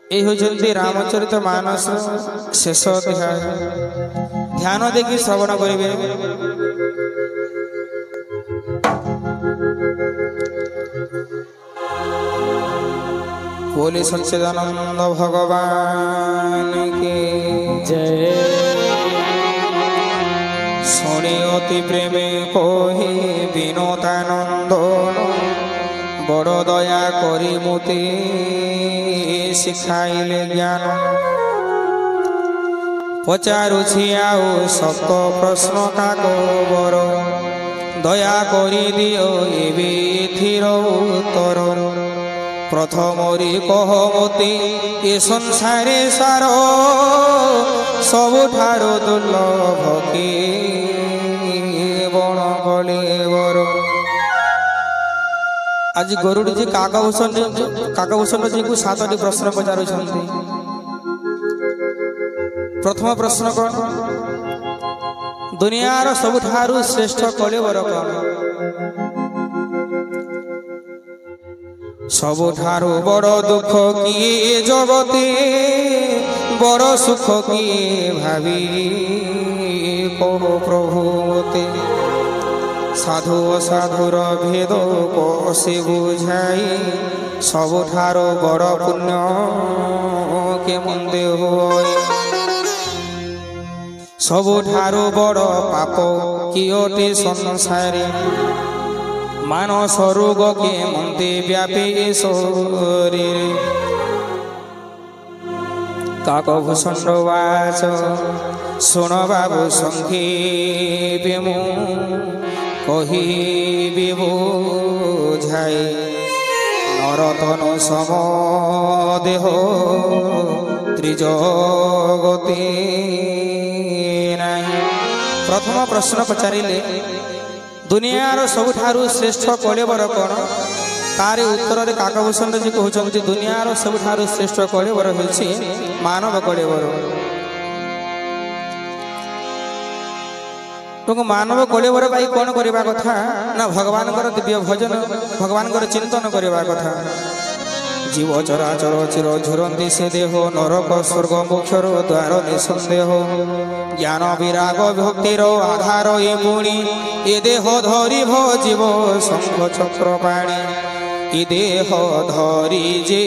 ये होती रामचरित मानस शेष अध्याय। ध्यान देखी श्रवण करेंगे। बोले सच्चिदानंद भगवान के जय। शुणी अति प्रेमे कहे विनोदानंद बड़ दया करी मुते शिखाइले ज्ञान। पचारुछि आउ सत प्रश्न काकबर दया करी दियो एबे एथिर उत्तर। प्रथमरी कह मते ए संसारे सार सबुठारु दुर्लभ के बण कलेवर। आज गरुड़ जी काकभूषण जी को 7टी प्रश्न पचारुछंती। प्रथम प्रश्न कौन? दुनियार सबुठारु श्रेष्ठ कलेवर कौन? सबुठारु बड़ दुख किए जगते बड़ सुख किए भावी कहो प्रभु मते। साधु असाधुर भेद कसे बुझाई सबुठारु बड़ पुण्य के मंदे होय। सबुठारु बड़ पाप कियोटे संसारे मानस रोग के मंदे व्यापे शरीरे। काकभूषण वाच सुन बाबू संक्षेपे मु कही बुझाई। नरतन सम देह त्रिजगते नहीं। प्रथम प्रश्न पचारिले दुनियार सबुठारु श्रेष्ठ कलेवर कौन? तार उत्तर रे काकभूषण जी कहते दुनियार सबुठारु श्रेष्ठ कलेवर होछि मानव कलेवर। तो मानव कलेवर भाई कौन करवा कथा ना भगवान दिव्य भजन भगवान चिंतन करवा कथा। जीव चराचर चिर झुरंती से देह नरक स्वर्ग मोक्षर द्वार निसंदेह। ज्ञान विराग भक्तिर आधार ये पुणी ए देह धरी भजीव शंख चक्र पाणी। ए देह धरी जे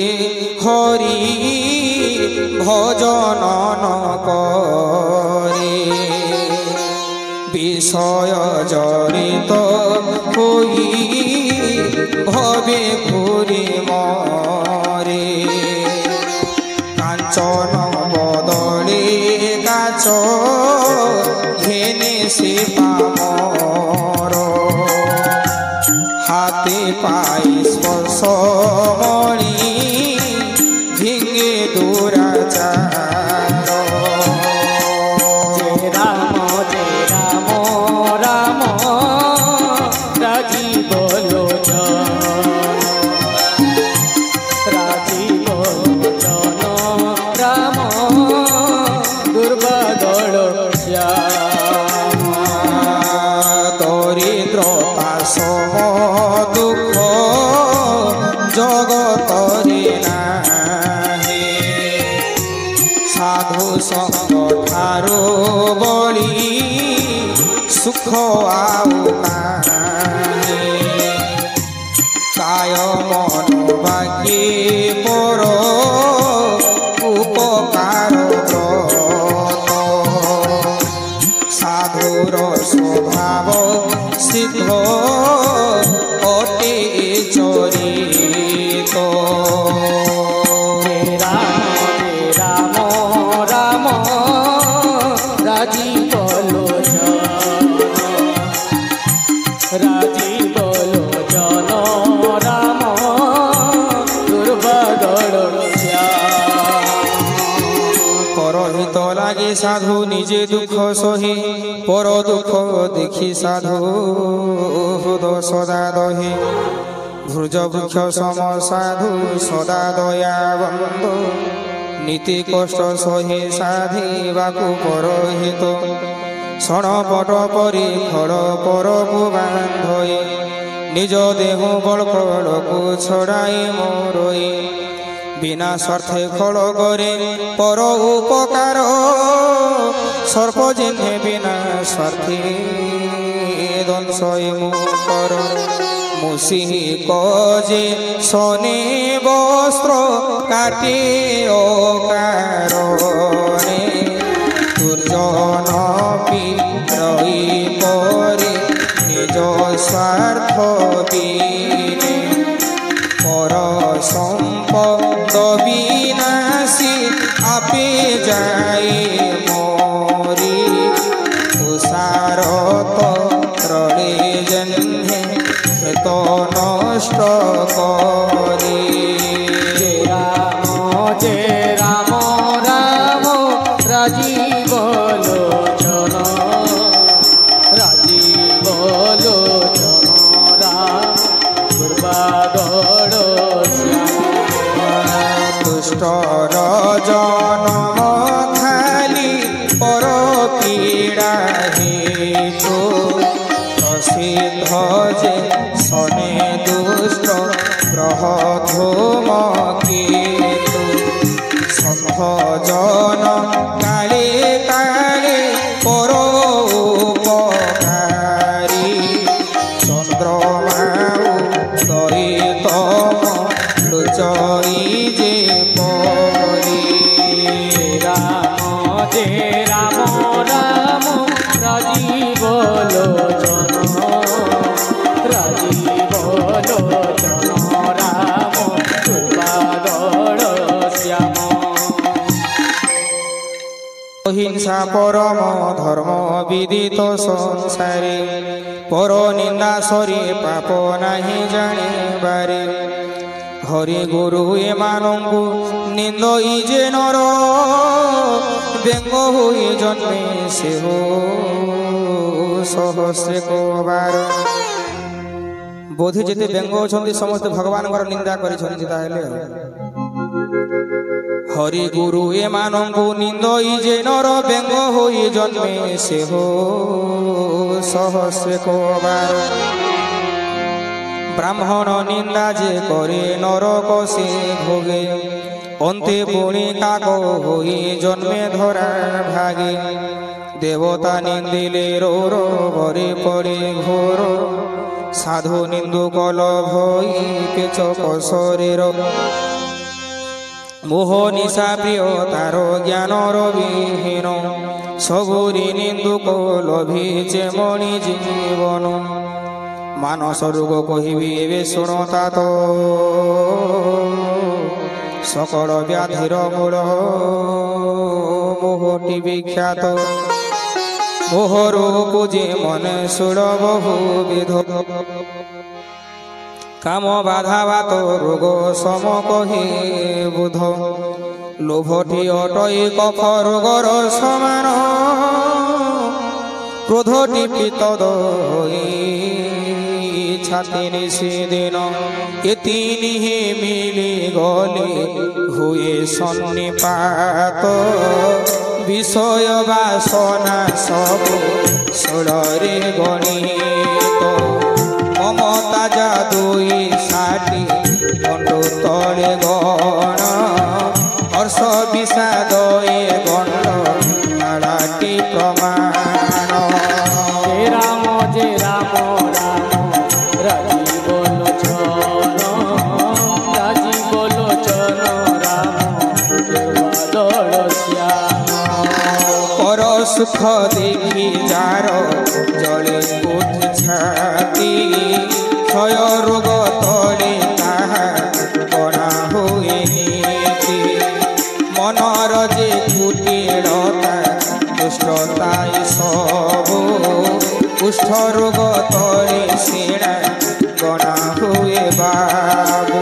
हरि भजन न करे विषय जड़ित होई भवे घूरी मरे। कांचन बदले काच घेने से पामर हाथे पाई स्पर्श मणि भिंगे दुराचार। संग ठारो बड़ी सुख आउ काय मन बाकी पर उपकार साधुर स्वभाव सिद्ध अटे चरित। साधु निजे दुख सही पर दुख देखी साधु सदा दहे। भुज वृक्ष सम साधु सदा दया बंधु नीति कष्ट सहे साधिबाकु परहित। क्षणपट परि खड़ परकु बांधई निज देह बलकड़कु छड़ाई मोरई। বিনা স্বার্থে খড় করে পর উপকার সর্বজনে বিনা স্বার্থে দংশয় মুকর মুসিক যে শনি বস্ত্র কাটি ও কারণে দুর্জন রই করে নিজ স্বার্থ বিনে পর সম্পদ বিনাশী আপে যাই মরি তুষারত রড়ে জন্মে ক্ষেত নষ্ট করে রাম যে রাম রাম রাজীব লোচন রাজীব লোচন রাম দুর্বাদল দুষ্ট জনম খালি পর পীড়া হেতু প্রসিদ্ধ যে শনে দুষ্ট গ্রহ ধূম কেতু সন্ধ জন কালে কালে পর উপকারী চন্দ্রমা দরিতম লুচই যে পরি রাম যে রাম রাম রাজীব লোচন রাজীব লোচন রাম দুর্বাদল শ্যাম হিংসা পরম ধর্ম বিদিত সংসারে পর নিন্দা সরি পাপ নাহি জাଣିବାରେ হরি গুরু এমানঙ্কু নিন্দই যে নর ব্যঙ্গ হই জন্মে সেহ সহস্রে কবার বোধি যেতে ব্যঙ্গ অଛନ୍ତି ସମସ୍ତେ ଭଗବାନଙ୍କର ନିନ୍ଦା କରିଛନ୍ତି ତାହେଲେ হরি গুরু এমানঙ্কু নিন্দই যে নর ব্যঙ্গ হই জন্মে সেহ সহস্রে কবার ব্রাহ্মণ নিন্দা যে করে নরক সে ভোগে অন্তে পুনি কাক হই জন্মে ধরা ভাগে দেবতা নিন্দিলে রোর বরে পড়ে ঘোর সাধু নিন্দু কল ভই পেচক শরীর মোহ নিশা প্রিয় তার জ্ঞানর বিহীন সবুরি নিন্দুক লভিছে মণি জীবন মানস রোগ কহিবি এবে শুণ তাত সকল ব্যাধির মূল মোহটি বিখ্যাত মোহরূপ যে মনে সুড় বহুবিধ কাম বাধা বাত রোগ সম কহি বুধ লোভটি অটই কফ রোগর সমান ক্রোধটি পিতদ হই ছাতি নিষেদিন এ তিনিহে মিলি গলে হুয়ে সন্নিপাত বিষয় বাসনা সবু ষোড়রে গণিত মমতা যাদুই সাটি গণ্ড তলে গণ হর্ষ বিষাদ এ গণ্ড নাড়াটি প্রমাণ রাম যে রাম রাম রাজীব লোচন রাজীব লোচন রাম দুর্বাদল শ্যাম পর সুখ দেখি যার জলে বুদ্ধি ছাতি ক্ষয় রোগ তলে তাহা গণা হুয়ে নীতি মনর যে কুটিলতা দুষ্টতাই সবু কুষ্ঠ রোগ তলে সেনা গণা হুয়ে বাবু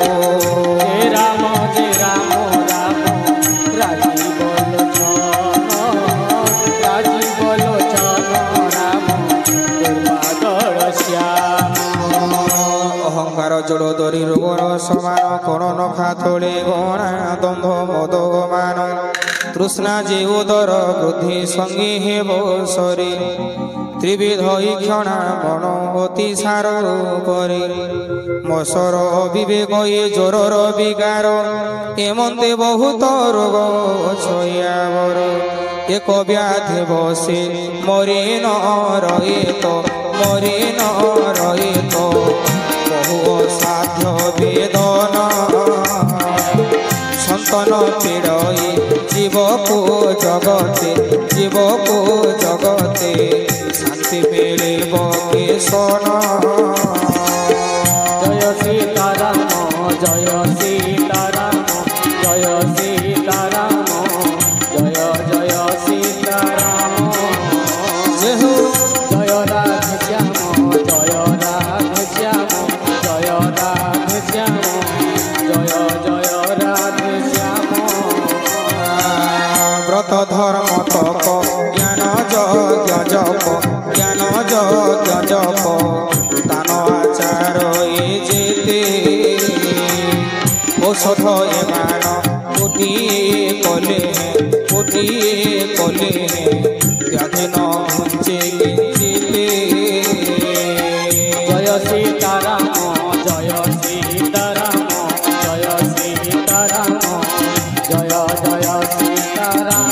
রাম যে রাম রাম রাজীব লোচন রাজীব লোচন রাম দুর্বাদল শ্যাম অহংকার জড় দরি রোগর সমান কোণ ন ପଙ୍ଖା ତଳେ ଗଣା ଦମ୍ଭ ମଦ ମାନ ତୃଷ୍ଣା ଯେ ଉଦର ବୃଦ୍ଧି ସଙ୍ଗୀ ହେବ ସରି ତ୍ରିବିଧ ଇକ୍ଷଣା ମନ ଅତି ସାର ଉପରେ ମସର ବିବେକ ଏ ଜ୍ୱରର ବିକାର ଏମନ୍ତେ ବହୁତ ରୋଗ ଛୟାବର ଏକ ବ୍ୟାଧି ବସେ ମରି ନ ରହେ ତ ମରି ନ ରହେ ତ ବହୁ ଅସାଧ୍ୟ ବେଦନ ସନ୍ତନ ପୀଡ଼ଇ ଜୀବକୁ ଜଗତେ ଶାନ୍ତି ମିଳିବ କେଶନ জয় সীতারাম জয় সীতারাম জয় সীতারাম জয় জয় সীতারাম জয় রাধে শ্যাম জয় রাধে শ্যাম জয় রাধে শ্যাম জয় জয় রাধে শ্যাম ব্রত ধর্ম তপ জ্ঞান যজ্ঞ জপ জ্ঞান যজ্ঞ জপ দান আচার এ যেতে ঔষধ এমান গোটিয়ে কলে ব্যাধি ন ঘুঞ্চে কিঞ্চিতে জয় সীতারাম জয় সীতারাম জয় সীতারাম জয় জয় সীতারাম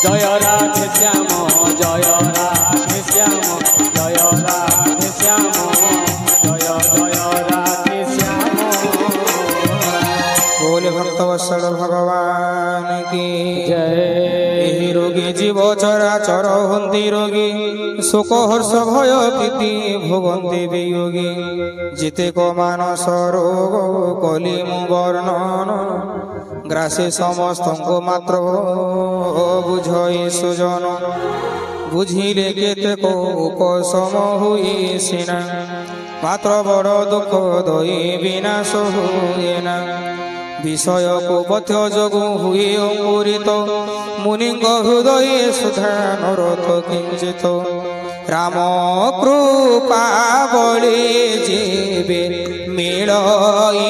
জয় রাধে শ্যাম জয় রাধে শ্যাম জয় রাধে শ্যাম জয় জয় রাধে শ্যাম बोले भक्त वत्सल भगवान की জয় ଏହି ରୋଗୀ ଜୀବ ଚରାଚର ହୁଅନ୍ତି ରୋଗୀ ଶୋକ ହର୍ଷ ଭୟ ପ୍ରୀତି ଭୋଗନ୍ତି ବିୟୋଗୀ ଯେତେକ ମାନସ ରୋଗ କଲି ମୁଁ ବର୍ଣ୍ଣନ ଗ୍ରାସେ ସମସ୍ତଙ୍କୁ ମାତ୍ର ବୁଝଇ ସୁଜନ ବୁଝିଲେ କେତେକ ଉପଶମ ହୁଏ ସିନା ମାତ୍ର ବଡ଼ ଦୁଃଖ ଦଇ ବିନାଶ ହୁଏ ନା বিষয়কু পথ যোগু হুয়ে অঙ্কুরিত মুনিঙ্গ হৃদয়ে সুধা নরথ কিঞ্চিত রাম কৃপা বলে যেবে মিলই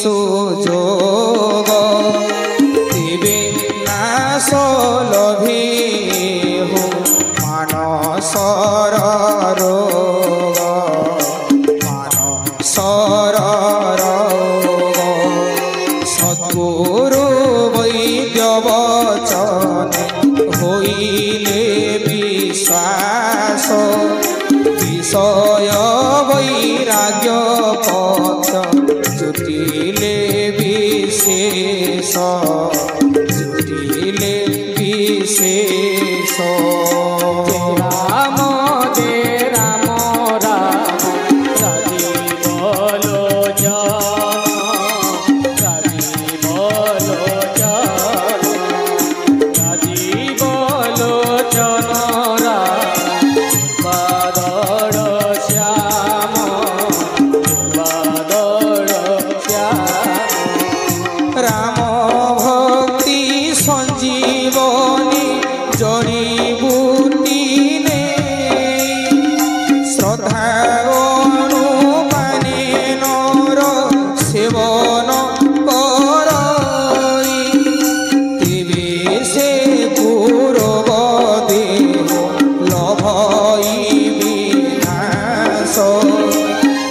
সুযোগ তেবে নাশ লভে হো মানসর রোগ মানসর গুরু বৈদ্য বচনে হইলে বিশ্বাস বিষয় বৈরাগ্য পথ জুটিলে বিশেষ রাম দে রাম রাম রাজি বলো রাম ভক্তি সঞ্জীবনী জড়িবুটি নে শ্রদ্ধা অনুপানে নর সেবন করই তেবে সে পূর্ব দেহ লভই বিনাশ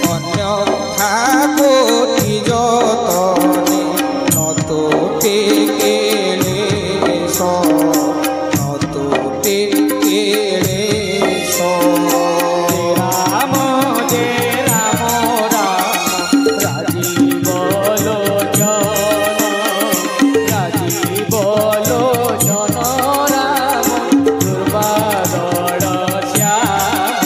অন্যথা কোটি যতনে নতোতে কেলেশ নতোতে কেলেশ রাম জে রাম রাম রাজি বলো জন রাম দুর্বাদল শ্যাম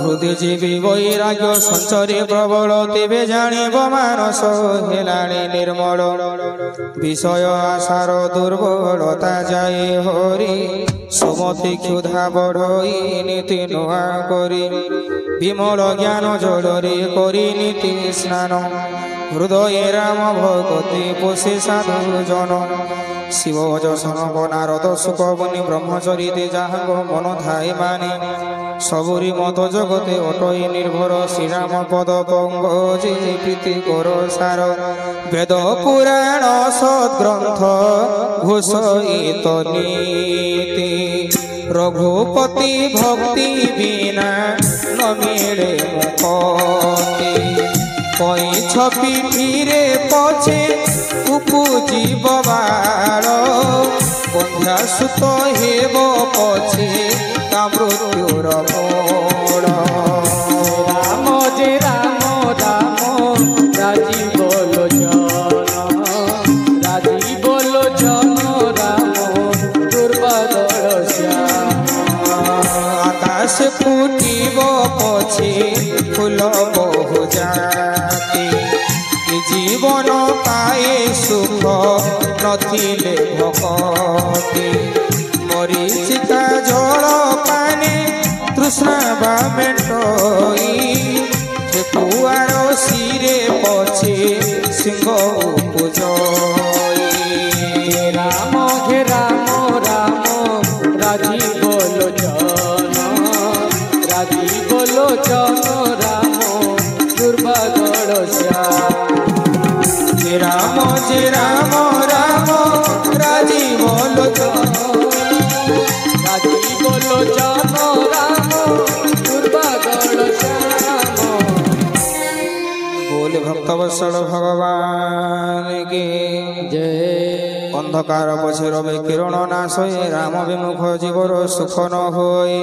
হৃদয় জীবী বৈরাগ্য সঞ্চরে প্রবল তেবে জানিব মানস হেলাণী নির্মল বিষয় আশার দুর্বলতা যায় হরি সুমতি ক্ষুধা বড়ই নীতি নুয়া করি বিমল জ্ঞান জলরে করি নীতি স্নান হৃদয়ে রাম ভগতি পোষে সাধু জন শিব যশন নারদ সুখ বনি ব্রহ্মচরিতে যাহাঙ্গ মন ধাই মানে সবুরি মত জগতে অটই নির্ভর শ্রীরাম পদ পঙ্গজে প্রীতি কর সার বেদ পুরাণ সদ্গ্রন্থ ঘোষিত নীতি রঘুপতি ভক্তি বিনা ন মিলে মুক্তি কইছ পিঠিরে পছে উপজীব বাল বন্ধ্যা সুত হেব পছে তা মৃত্যুর মূল রাম যে রাম রাম রাজীব লোচন রাম দুর্বাদল শ্যাম আকাশ ফুটিব পছে ফুল বহু জাতি জীবন পায়ে সুখ নথিলে ভকতি মরিচিকা জল পানে তৃষ্ণা বা মেটই কুয়ার শিরে পছে সিংহ উপজই রাম হে রাম রাম রাজীব লোচন রাম দুর্বাদল শ্যাম রাম যে রাম রাম রাজীব লোচন রাম দুর্বাদল শ্যাম बोल भक्तवत्सल भगवान के जय अंधकार पछे रवि किरण नाश राम विमुख जीवर सुख न होय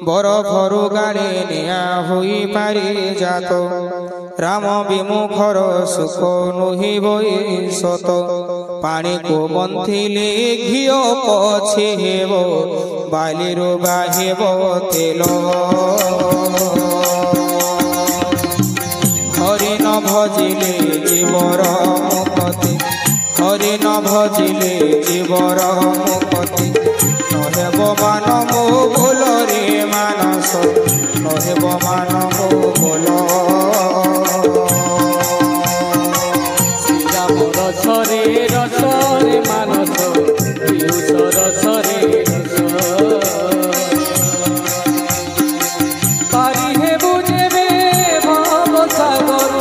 बरफरु गाड़ी निया होई पारि जात राम विमुखर सुख नुहि बई सत पानी को बंथिले घिओ पछे हेब बालिरु बाहेब तेल हरि न भजिले जीवर मुक्ति हरि न भजिले जीवर मुक्ति नहेब मान मो बोल रे मानस नहेब मान मो बोल श्रीराम रसरे रसरे मानस पीयूष रसरे रस पारी हे बुझेबे भव सागर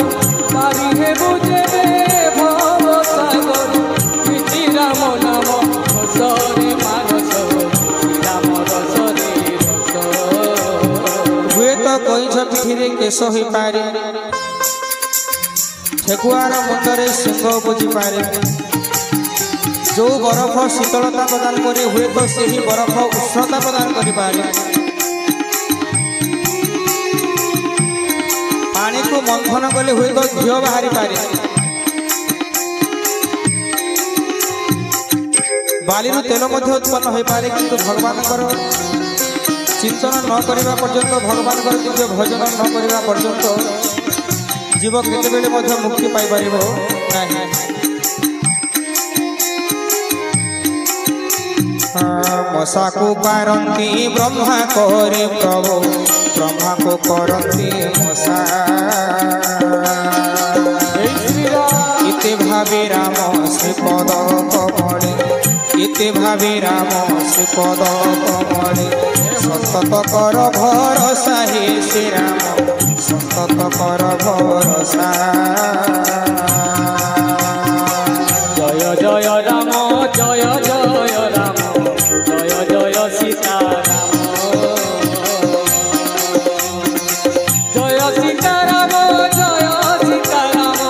पारी हे बुझेबे भव सागर प्रीति राम नाम रसरे मानस श्रीराम रसरे रस हुए तो कईछ पिठिरे केश हो पारे ठेकुआर मुंडरे सिंह बुझी पारे जो बरफ शीतलता प्रदान करे हुए तो सही बरफ उष्णता प्रदान करि पारे पानी को मंथन कले हुए तो घी बाहरी पारे बाली तेल उत्पन्न हो पारे किंतु भगवान चिंतन न करने पर्यंत भगवान दिव्य भजन न करने पर्यंत जीव केतेबेले मुक्ति पाई परिबो नाही मशा को पारंती ब्रह्मा करे प्रभु ब्रह्मा को करती मशा इते भावे राम श्रीपद कमले इते भावे राम श्रीपद कमले सतत कर भरसा हे श्री राम सतत कर भरसा जय जय राम जय जय राम जय जय सीता राम जय सीता राम जय सीता राम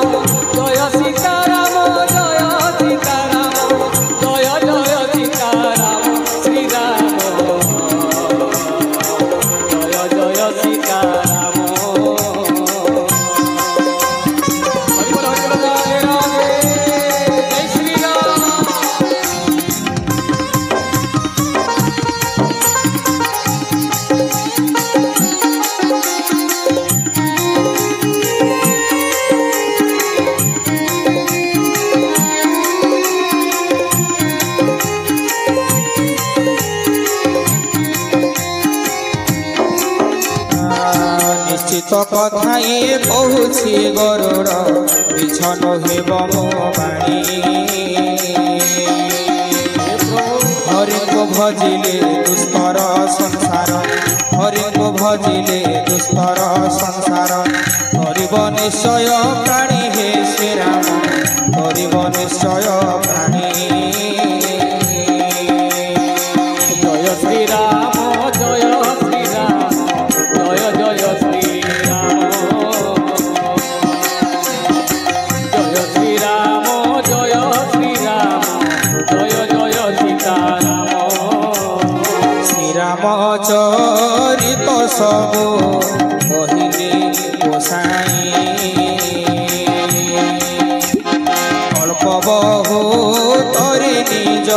जय सीता राम जय सीता राम जय जय सीता राम श्री राम जय जय सीता राम निश्चित कथा ପାଇଁ କହୁଛି ଗରୁଡ଼ ମିଛ ନୁହେବ ମୋ ବାଣୀ ହରିଙ୍କୁ ଭଜିଲେ ଦୁଷ୍କର ସଂସାର ହରିଙ୍କୁ ଭଜିଲେ ଦୁଷ୍କର ସଂସାର କରିବ ନିଶ୍ଚୟ ପ୍ରାଣୀ ହେ ଶ୍ରୀରାମ କରିବ ନିଶ୍ଚୟ ପ୍ରାଣୀ জয় শ্রীরাম জয় শ্রীরাম জয় জয় শ্রীরাম জয় শ্রীরাম জয় শ্রীরাম জয় জয় সীতারাম শ্রীরাম চরিত সবু কহিলে গোসাই অল্প বহু তরি নিজ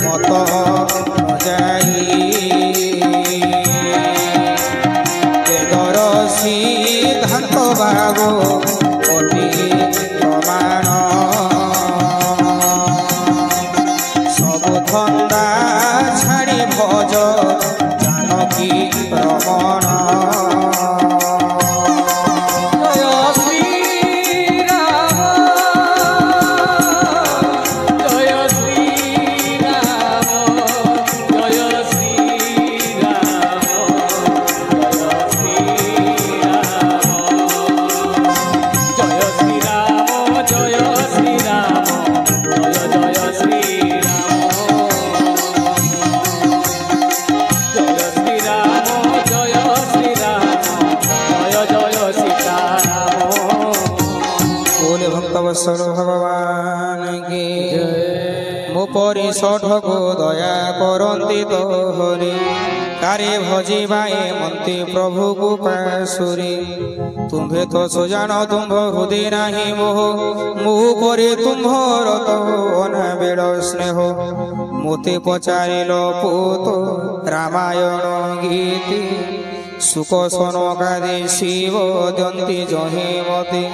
মত যাই বেদর সিদ্ধান্ত বাবু অতি প্রমাণ সবু ধন্দা ছাড়ি ভজ জানকী রমণ জয় শ্রীরাম জয় শ্রীরাম জয় শ্রীরাম জয় শ্রীরাম জয় শ্রীরাম জয় শ্রীরাম জয় জয় শ্রীরাম জয় শ্রীরাম জয় শ্রীরাম জয় জয় সীতারাম बोले भक्तवत्सल भगवान के मो परी सठको दया करती तो हरि कारे भजिबाए मन्ती प्रभु को पासुरी तुम्भे तो सुजान तुम्भ हृदय नाही मोह मुह परे तुम्भर तो अनाबेड़ स्नेह मोते पचारिल पुत रामायण गीति सुख सनकादि शिव दंती जहे मते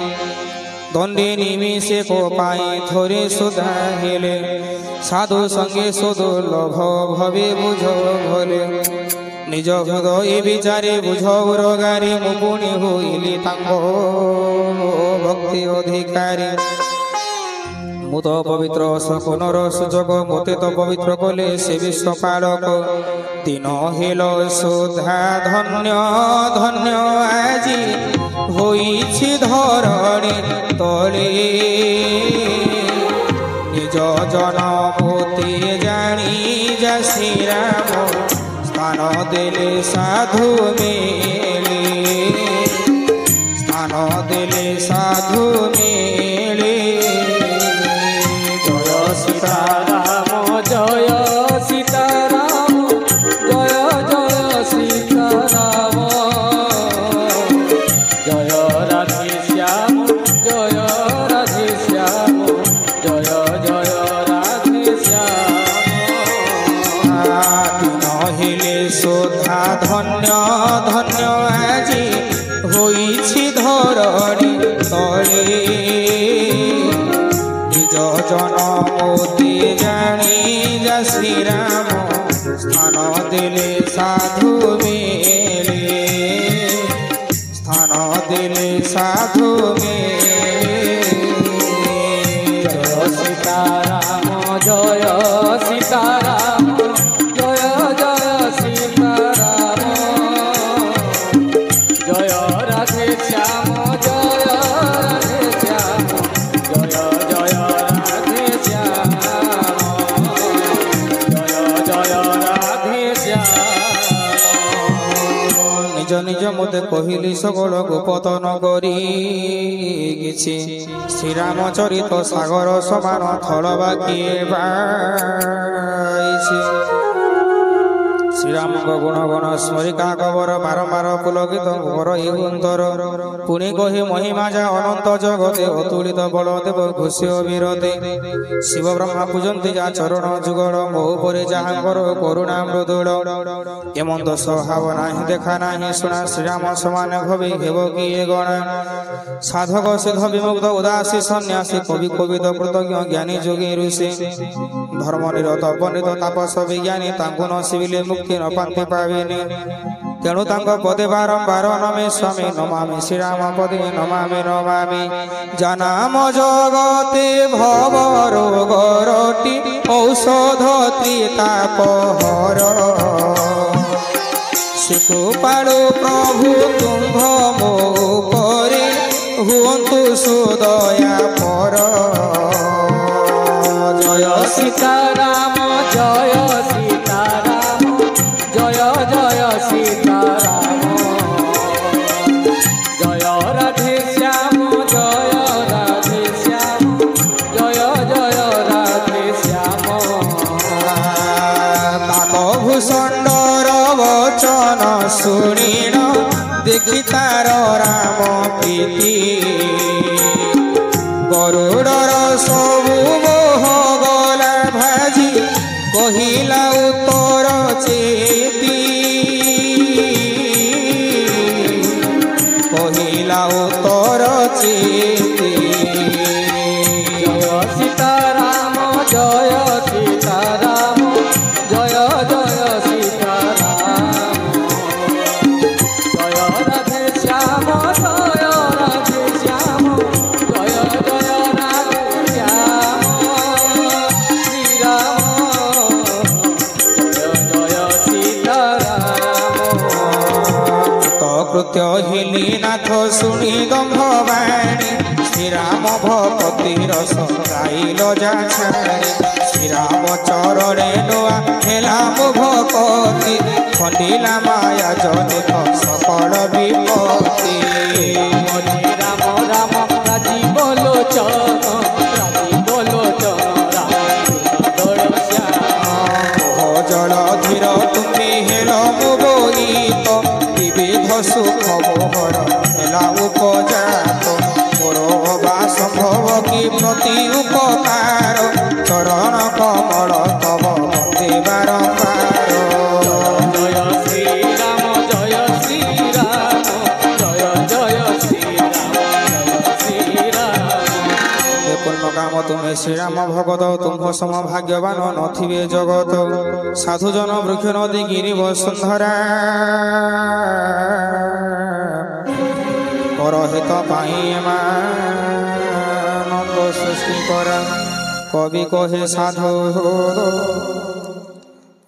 दंडे निमिषे को पाई थोरे सुधा हेले साधु संगे सुदुर्लभ भवे बुझ भले निज हृदय विचारे बुझ उरगारी मुपुणी होइली तांग भक्ति अधिकारी मुत पवित्र सपनर सुजोग मते तो पवित्र कले से विश्वपालक दिन हेल सुधा धन्य धन्य আজি হইছি ধরণী তলে নিজ জনমতি জানি যা শ্রীরাম স্থান দেলে সাধু মেলে স্থান দেলে সাধু মেলে জয় সীতারাম জয় সীতারাম জয় জয় সীতারাম জয় রাধে শ্যাম জয় রাধে শ্যাম জয় জয় রাধে শ্যাম নহিলে সুধা ধন্য ধন্য আজি হইছি ধরণী তলে নিজ জনমতি জানি যা শ্রীরাম স্থান দিলে সাধু মেলে স্থান দিলে সাধু মেলে জয় সীতারাম জয় সীতারাম জয় জয় সীতারাম জয় রাধে শ্যাম জয় রাধে শ্যাম জয় জয় রাধে শ্যাম জয় জয় রাধে শ্যাম নিজ নিজ মতে কহিলি সকল গোপতন করি গেছি শ্রীরামচরিত সাগর সমান থল বাকিয়ে পাইছি শ্রীরামଙ୍କ ଗୁଣ ଗଣ ସ୍ମରିକା କବର ବାରମ୍ବାର ପୁଲକିତ ଘର ଇହୁନ୍ତର ପୁଣି କହି ମହିମା ଯା ଅନନ୍ତ ଜଗତେ ଅତୁଳିତ ବଳଦେବ ଘୋଷିଅ ବିରତେ ଶିବ ବ୍ରହ୍ମା ପୂଜନ୍ତି ଯା ଚରଣ ଯୁଗଳ ମୋ ଉପରେ ଯାହାଙ୍କର କରୁଣା ମୃଦୁଳ ଏମନ୍ତ ସ୍ୱଭାବ ନାହିଁ ଦେଖା ନାହିଁ ଶୁଣା ଶ୍ରୀରାମ ସମାନ ଭବେ ହେବ କିଏ ଗଣା ସାଧକ ସିଦ୍ଧ ବିମୁଗ୍ଧ ଉଦାସୀ ସନ୍ନ୍ୟାସୀ କବି କବିତ କୃତଜ୍ଞ ଜ୍ଞାନୀ ଯୋଗୀ ଋଷି ଧର୍ମ ନିରତ ବନିତ ତାପସ ବିଜ୍ଞାନୀ ତାଙ୍କୁ ନ ଶିବିଲେ ମୁକ୍ତି ନ ପାନ୍ତି ପାବେନି तेणु तांग पदे बारंबार नमे स्वामी नमामि श्रीराम पदे नमामि नमामि जनाम जगते भव रोगरटी औषध त्रितापहर शिकुपालु प्रभु तुम्भ मो उपरे हुअन्तु सुदया पर जय सीताराम जय सीताराम जय जय सीताराम जय राधे श्याम जय राधे श्याम जय जय राधे श्याम ताक भूषण्डर वचन शुणिण देखि तार राम प्रीति गरुडर सबु मोह गला भाजी कहिला उत्तर चेती कहिला उत्तर चेती जय सीताराम जय सीताराम जय जय सीताराम जय राधे श्याम जय राधे श्याम जय जय राधे श्याम श्री राम जय जय सीताराम कृत्य हिली नाथ शुणी दम्भवाणी श्रीराम भक्तिर सगाइल जाछाणी श्रीराम चरणे नुआ हेला भक्ति खंडिला माया जनित सकल विपत्ति राम राम राजीव लोचन जल धीर तुम्हें हेल मोहित विविध सुख मोहर हेला उपजात मोर बा संभव कि प्रति उपकार चरण कमल तब वंदे बारंबार जय श्रीराम जय श्रीराम जय जय श्रीराम जय श्रीराम पूर्ण काम तुम्हें श्रीराम भगत तुम सम भाग्यवान नथिबे जगत साधुजन वृक्ष नदी गिरी वसुंधरा परहित नंद सृष्टि करा कवि कहे साधु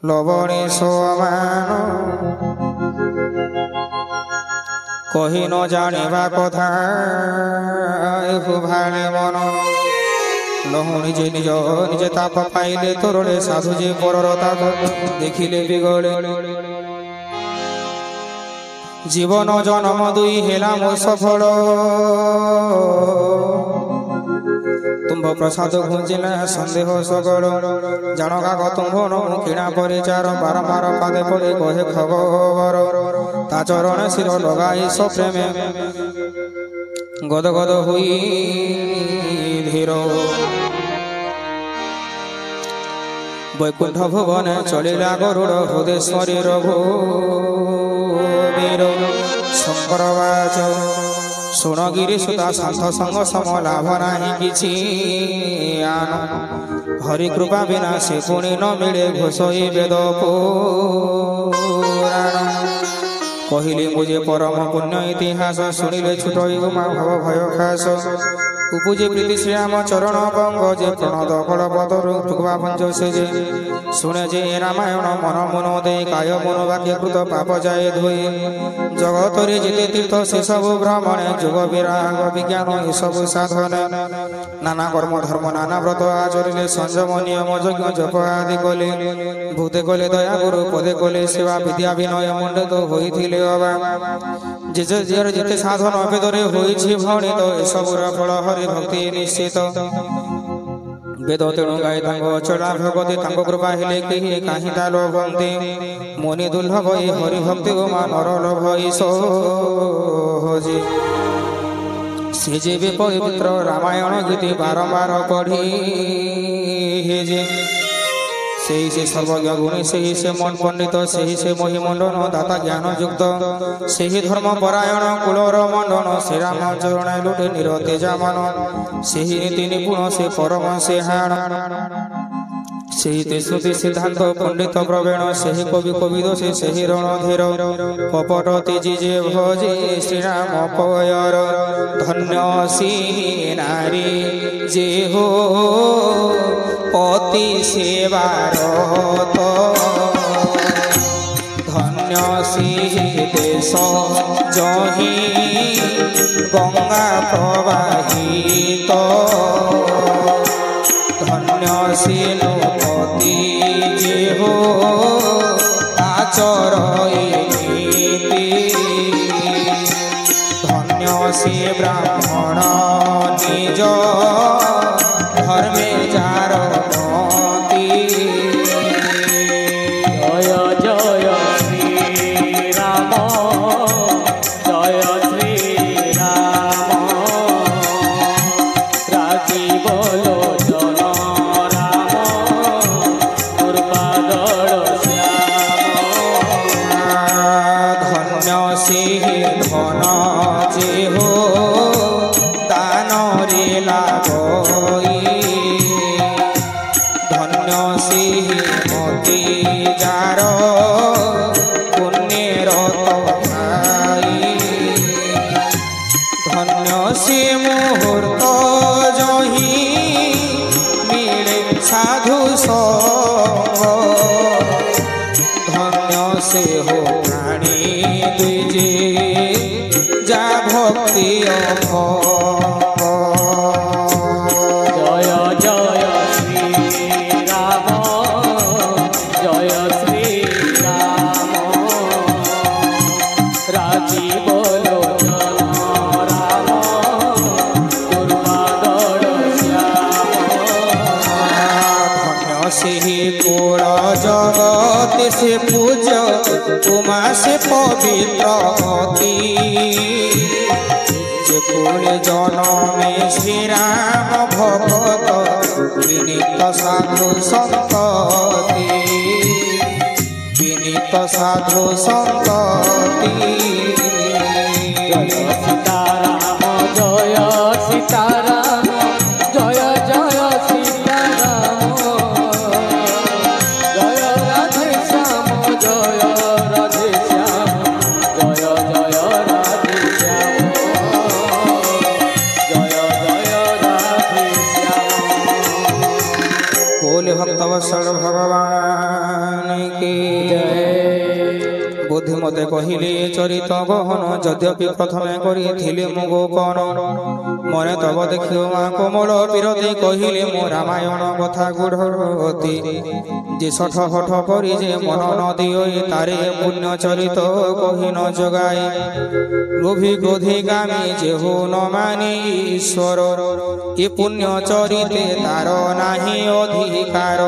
लवणी समान कही न जानिबा कथा भाले मन लहु निजे निज निजे ताप पाइले तोरले साधु जे परर ताप देखिले बिगड़े जीवन जन्म दुई हेला मो सफल तुम्भ प्रसाद घुंचिला संदेह सगल जानका तुम्भ नु किणा परिचार बारंबार पादे पड़े कहे खबर ता चरण शिर लगाई सप्रेमे गद गद हुई धीर वैकुंठ भुवन चलिला गरुड़ हृदेश्वरी रघुवीर शंकर बाच शुण गिरी सुता शांत संग सम लाभ नाही किछि आन हरि कृपा बिना से पुणी न मिले घोषई वेद पुराण कहले मुझे परम पुण्य इतिहास शुणिले छुटई उमा भव भय खास उपजे प्रीति श्रीराम चरण बंग जे प्रणद फल पदरु ठुकवा पंच से जे शुणे जे रामायण मन मन दे काय मन वाक्य कृत पाप जाए धोई जगत रे जेते तीर्थ से सब भ्रमण जोग विराग विज्ञान ए सब साधन नाना कर्म धर्म नाना व्रत आचरिले संयम नियम यज्ञ जप आदि कले भूते कले दया गुरु पदे कले सेवा विद्या विनय मंडित होइथिले अबा जे जेते साधन अभेदरे होइछि भणित ए सबुर फल हरि भक्ति निश्चित वेद तेणु गाय अचला भगवती कृपा हेले कही कहीं लोभंती मुनि दुर्लभ हरि भक्ति उमा नर लोभ सोजे से जे पवित्र रामायण गीति बारंबार पढ़ी हे जे सही से सर्वज्ञ गुणी सही से मन पंडित सही से महिमंडन दाता ज्ञान युक्त सही धर्म परायण कुलर मंडन श्री राम चरण लुटे निरते जामन सही नीति निपुण से परम से हाण সেই শ্রুতি সিদ্ধান্ত পণ্ডিত প্রবীণ সেই কবি কবিদ সেই রণধীর কপট তেজি যে ভজে শ্রীরাম পয়র ধন্য সিংহ নারী যে হো পতি সেবারত ধন্য সিংহ দেশ জহি গঙ্গা প্রবাহিত ধন্য সিনুপতি যে হো আচর ধন্য সে ব্রাহ্মণ নিজ ধর্মে যার মতি জয় জয় শ্রীরাম জয় শ্রীরাম রাজীব লোচন রাম দুর্বাদল শ্যাম ধন্য সে ধন যে হো দানরে লাগই ধন্য সে মতি যার পুণ্যের ভাই ধন্য সে মুহূর্ত জহি মিলে সাধু সঙ্গ ধন্য সে হো প্রাণী দুই যে যা ভক্তি জয় জয় শ্রীরাম জয় শ্রীরাম রাজীব লোচন রাম দুর্বাদল শ্যাম ধন্য সেই কুল জগত সে পূজ উমা সে পবিত্র অতি যে কুল জনমে শ্রীরাম ভগত বিনীত সাধু সন্ততি বিনীত সাধু সন্ততি সীতারাম জয় সীতারাম জয় জয় সীতারাম জয় রাধে শ্যাম জয় রাধে শ্যাম জয় জয় রাধে শ্যাম জয় জয় রাধে শ্যাম बोले भक्तवत्सल भगवान की बुद्धिमते कहिले चरित गहन यद्यपि प्रथमे करिथिले मु गोपन मने तब देखियो मा कोमल बिरती कहिले मो रामायण कथा गुढ़ती जे सठ हठ करी जे मन न दियो तारे पुण्य चरित कहि न जगाए लोभी क्रोधी गामी जे हो न मानी ईश्वर ए पुण्य चरिते तार नाही अधिकार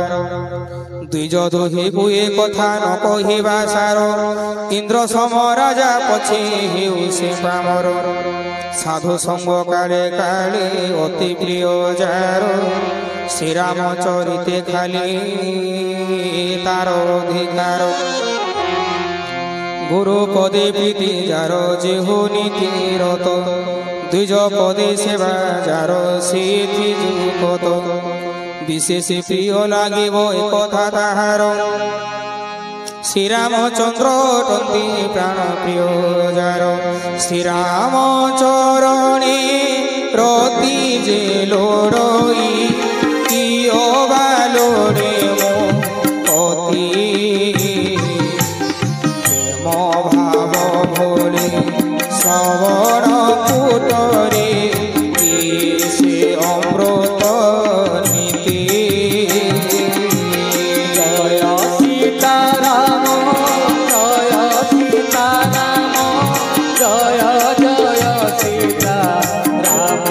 द्विज दोही कुए कथा न कहिबा सार इंद्र सम राजा पछे हेउ से पामर साधु संग काले काले अति प्रिय जार श्रीराम चरिते खाली तार अधिकार गुरु पदे प्रीति जार जेहु नीति रत द्विज पदे सेवा जार सिद्धि जुकत विशेष प्रिय लागिब एकथा ताहार श्रीरामचंद्र टंती प्राण प्रिय जार श्रीराम चरणे रति जे लोड़ई कियो बालोड़े मो अति भाव भोले श्रवण पुटरे से अमृत नीति जय सीताराम जय सीताराम जय जय सीताराम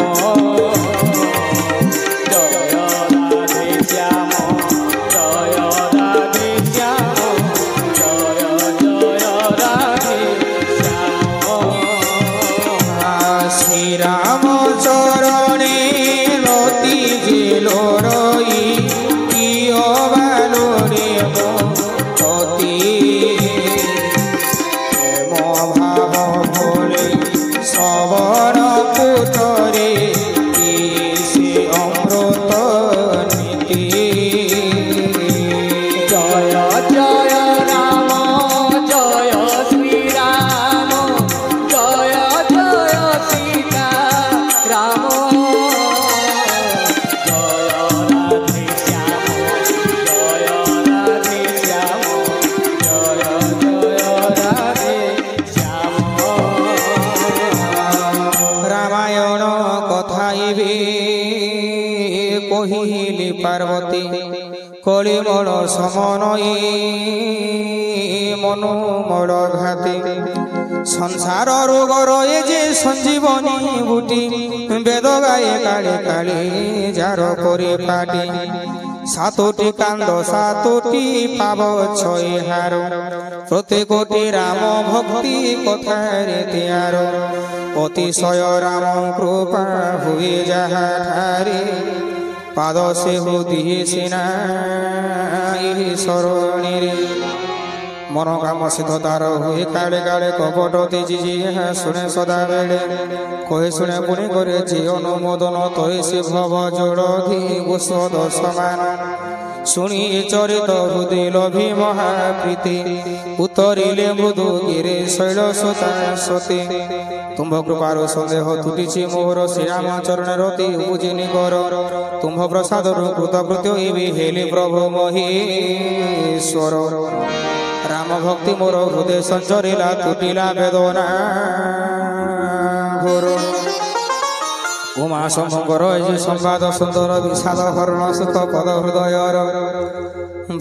কথাইবে কহিলি পার্বতী কলিমল সমনয়ে মনোমল ঘাতে সংসার রোগর এ যে সঞ্জীবনী বুটি বেদ গায়ে কালে কালে যার করে পাটি সাতটি কান্দ সাতটি পাব ছয় হার প্রত্যেকটি রাম ভক্তি কথার তেয়ার অতিশয় রাম কৃপা হুয়ে যাহা ঠারে পাদ সে হুদিয়ে সিনা শরণীরে মনোকাম সিদ্ধ তার হুয়ে কালে কালে কপট তেজি শুনে সদা বেড়ে কহে শুনে পুনি করে যে অনুমোদন তৈ সে ভব জোড়ি ওষধ সমান শুনি চরিত হৃদে লভি মহাপ্রীতি উত্তরিলে মৃদু গিরে শৈল সুতা সতী তুম্ভ কৃপার সন্দেহ তুটিছি মোহর শ্রীরাম চরণের অতি উপজিনি কর তুম্ভ প্রসাদর কৃতকৃত্য ইবি হেলি প্রভু মহেশ্বর রাম ভক্তি মোর হৃদয় সঞ্চরিলা তুটিলা বেদনা ঘোর উমা শম্ভঙ্কর এই সম্বাদ সুন্দর বিষাদ হরণ সুখ পদ হৃদয়র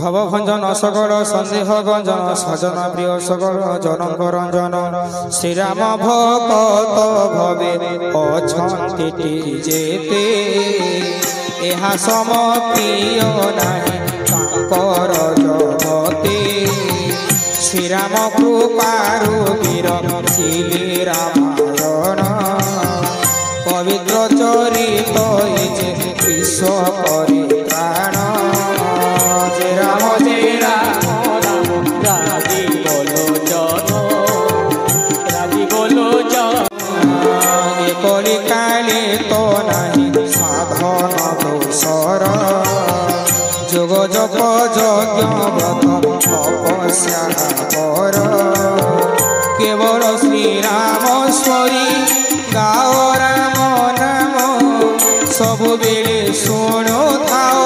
ভব ভঞ্জন সকল সন্দেহ গঞ্জন সজন প্রিয় সকল জনক রঞ্জন শ্রীরাম ভক্ত ভবে অছন্তি যেতে এহা সম প্রিয় নাহি তাঙ্কর জগতে শ্রীরাম কৃপারু বীর ছিলি রামায়ণ পবিত্র চরিত যে বিশ্ব পরিত্রাণ যে রাম রাম রাজি বলো জন রাজি বলো জন কলিকালে তো নাহি সাধন দোষর যোগ জপ যজ্ঞ ব্রত তপস্যা কর কেবল শ্রীরাম স্মরি গাও রাম নাম ସବୁବେଳେ ଶୁଣୁଥାଅ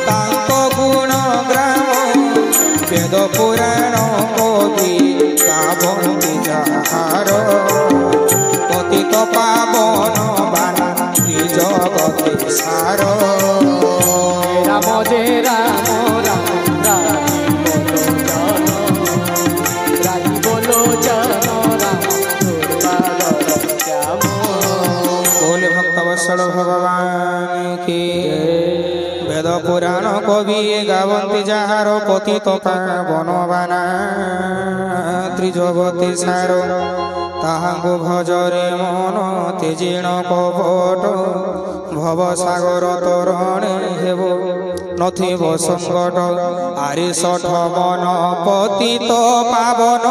ତାଙ୍କ ଗୁଣ ଗ୍ରାମ ବେଦ ପୁରାଣ କବି ଗାବନ୍ତି ଯାହାର ପତିତ ପାବନ ବାନା ଜଗତେ ସାର রাম যে রাম রাম রাজি বলো জন রাম শ্যাম बोले भक्त वत्सल भगवान की वेद पुराण कवि गावंती जार पतित पावन बाना त्रिजगती सार ताहांगु भजरे मन तेजिण कपट भव सागर तरण हेब नथिब संकट आरे सठ मन पतित पावन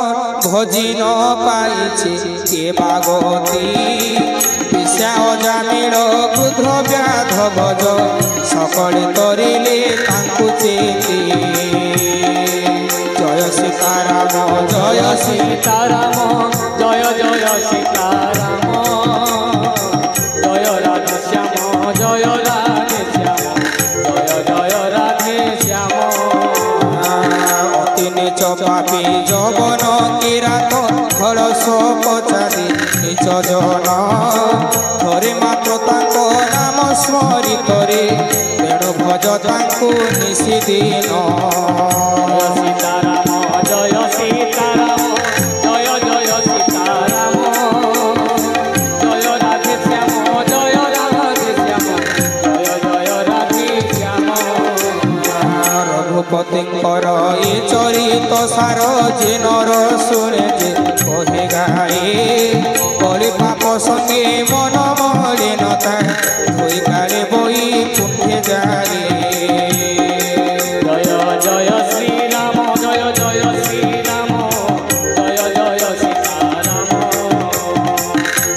भजी न पाइछि के पागती অজামিল ক্রুদ্ধ ব্যাধ ভজ সকলে তরিলে তাঙ্কু চেতি জয় সীতারাম জয় সীতারাম জয় জয় সীতারাম জয় রাধে শ্যাম জয় রাধে শ্যাম জয় জয় রাধে শ্যাম অতি নিচ পাপী যবন কিরাত খরস পচারি নিচ জন ଥରେ ମାତ୍ର ତାଙ୍କ ନାମ ସ୍ମରିତରେ ତେଣୁ ଭଜ ତାଙ୍କୁ ନିଶିଦିନ ସୀତାରାମ ଜୟ ସୀତାରାମ ଜୟ ଜୟ ସୀତାରାମ ଜୟ ରାଧେ ଶ୍ୟାମ ଜୟ ରାଧେ ଶ୍ୟାମ ଜୟ ଜୟ ରାଧେ ଶ୍ୟାମ ରଘୁପତିଙ୍କର ଏ ଚରିତ ସାର ଯେ ନର ଶୁଣେ ଯେ କହେ ଗାଏ କଳି ପାପ ସଙ୍ଗେ ମନ মলিনতা হই কালে বই কুণ্ঠে যারে জয় জয় শ্রীরাম জয় জয় শ্রীরাম জয় জয় সীতারাম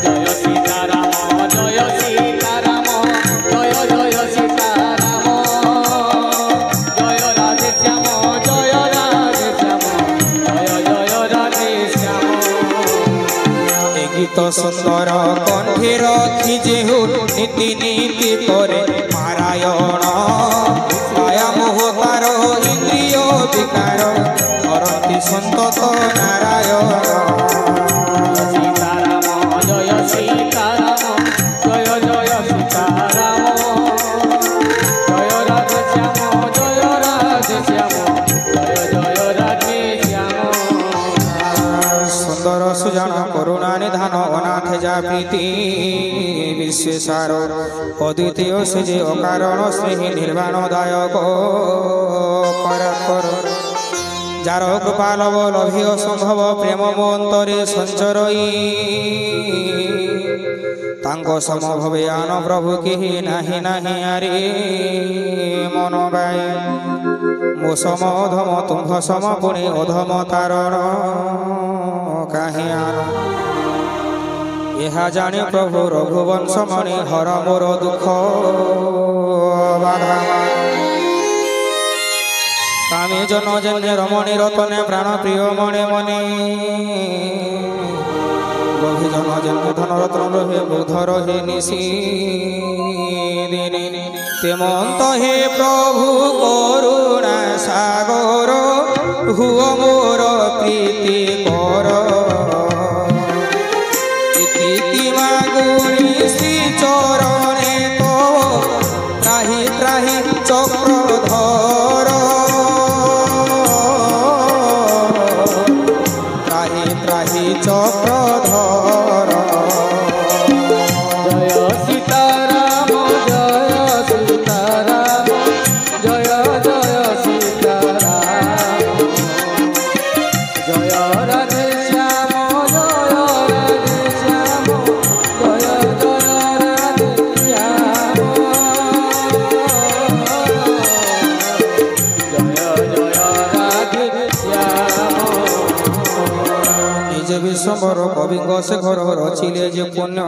জয় সীতারাম জয় সীতারাম জয় জয় সীতারাম জয় রাধে শ্যাম জয় রাধে শ্যাম জয় জয় রাধে শ্যাম গীত সুন্দর কণ্ঠে রক্ষি যেহু নীতি নীতি করে পারায়ণ মায়া মোহ তার ইন্দ্রিয় বিকার করতি সন্তত নারায়ণ সীতারাম জয় সীতারাম জয় জয় নীতি বিশ্বেশার অদ্বিতীয় সে যে অকারণ স্নেহী নির্বাণদায়ক পরাৎপর যার কৃপা লব লভিও সম্ভব প্রেম মন্তরে সঞ্চরই তাঙ্ক সমভবে আন প্রভু কেহি নাহি নাহি আরে মনোবায় মো সম অধম তুম্ভ সম পুণে অধম তারণ কাহি আন ଏହା ଜାଣି ପ୍ରଭୁ ରଘୁବଂଶ ମଣି ହର ମୋର ଦୁଃଖ ବାଧା কামে জন জন্যে রমণী রতনে প্রাণ প্রিয় মনে মনে গভীর জন জন্যে ধন রত্ন রহে বুধ রহে নিশি দিনে তেমন্ত হে প্রভু করুণা সাগর হুয় মোর প্রীতি কর মাগুরি শ্রী চরণে তো ত্রাহি ত্রাহি চক্রধর ত্রাহি ত্রাহি চক্রধর জয় সীতারাম জয় সীতারাম জয় জয় সীতারাম জয় রাধে শ্যাম জয় রাধে শ্যাম জয় জয় রাধে শ্যাম জয় জয় রাধে শ্যাম নিজ বিশ্বম্বর কবিঙ্গ শেখর রচিলে যে পুণ্য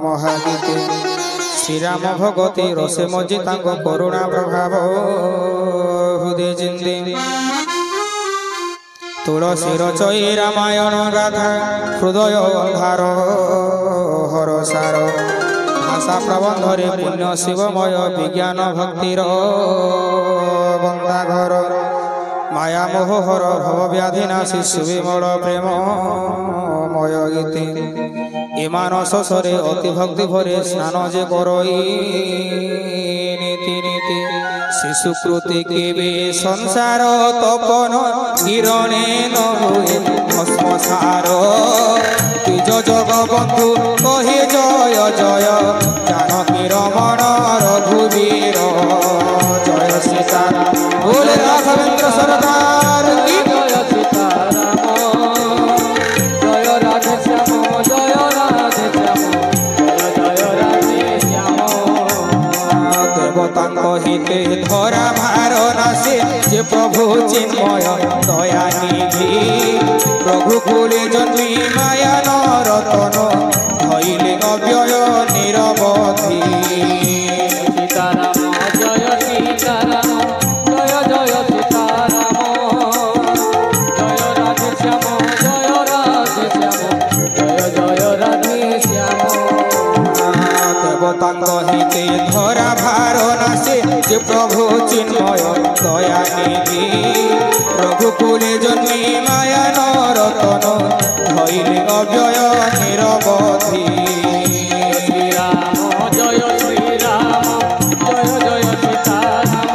মহাগীতে শ্রীরাম ভগতি রসে মজি তাঙ্ক করুণা প্রভাব হৃদয় চিন্তে তুলসী রচই রামায়ণ গাথা হৃদয় অন্ধার হরসার ভাষা প্রবন্ধরে পুণ্য শিবময় বিজ্ঞান ভক্তির বন্দাঘর মায়া মোহর ভব ব্যাধি নাশী সুবিমল প্রেমময় গীতে এ মানস সরে অতি ভক্তি ভরে স্নান যে করই নীতি নীতি শিশুকৃতি কেবে সংসার তপন কিরণে নহুয়ে ভস্মসার তুজ জগবন্ধু কহে জয় জয় জানকী রমণ রঘুবীর জয় সীতারাম বল রাঘবেন্দ্র সরকার কি জয় সীতারাম জয় রাধে শ্যাম জয় রাধে শ্যাম জয় জয় রাধে শ্যাম দেবতাঙ্ক হিতে ধরা ভার নাশে যে প্রভু চিন্ময় দয়া নিধি রঘুকুলে জন্মী মায়া রতন ধইলে অব্যয় নিরবধি সীতারাম জয় সীতারাম জয় জয় সীতারাম জয় রাধে শ্যাম জয় রাধে শ্যাম জয় জয় রাধে শ্যাম দেবতাঙ্ক হিতে ধরা ভার নাশে যে প্রভু চিন্ময় দয়া নিধি রঘুকুলে জন্মী মায়া রতন ধইলে অব্যয় নিরবধি শ্রীরাম জয় শ্রীরাম জয় জয় সীতারাম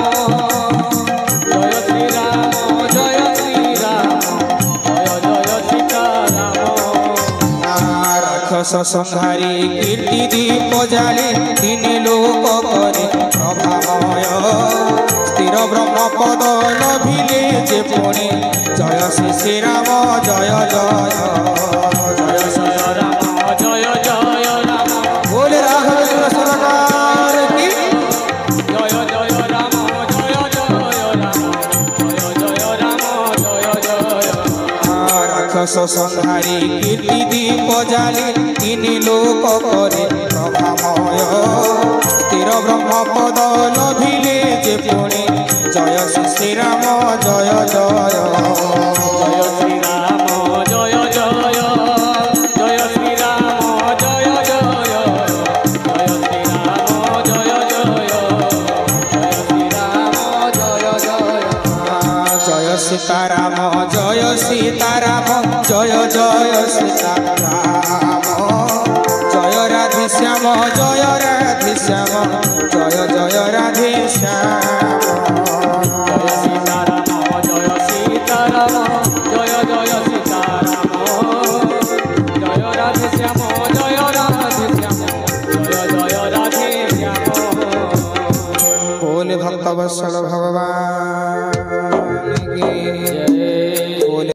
জয় শ্রীরাম জয় শ্রীরাম জয় জয় সীতারাম রাক্ষস সংহারী কীর্তি দীপ জালে তিনি লোক করে প্রভাময় স্থির ব্রহ্ম পদ লভিলে যে পুণে জয় শ্রী শ্রীরাম জয় জয় জয় জয় রাম জয় জয় রাম বলে রাঘবেন্দ্র সরকার কি জয় জয় রাম জয় জয় রাম জয় জয় রাম জয় জয় রাক্ষস সংহারী কীর্তি দীপ জালে তিনি লোক করে প্রভাময় স্থির ব্রহ্ম পদ লভিলে যে পুণে জয় শ্রী শ্রীরাম জয় জয় জয় শ্রীরাম জয় জয় জয় শ্রীরাম জয় জয় জয় শ্রীরাম জয় জয় জয় শ্রীরাম জয় জয় জয় সীতারাম জয় সীতারাম জয় জয় সীতারাম জয় রাধে শ্যাম জয় রাধে শ্যাম জয় জয় রাধে শ্যাম জয় সীতারাম জয় সীতারাম জয় জয় সীতারাম জয় রাধে শ্যাম জয় बोले भक्त वत्सल भगवान।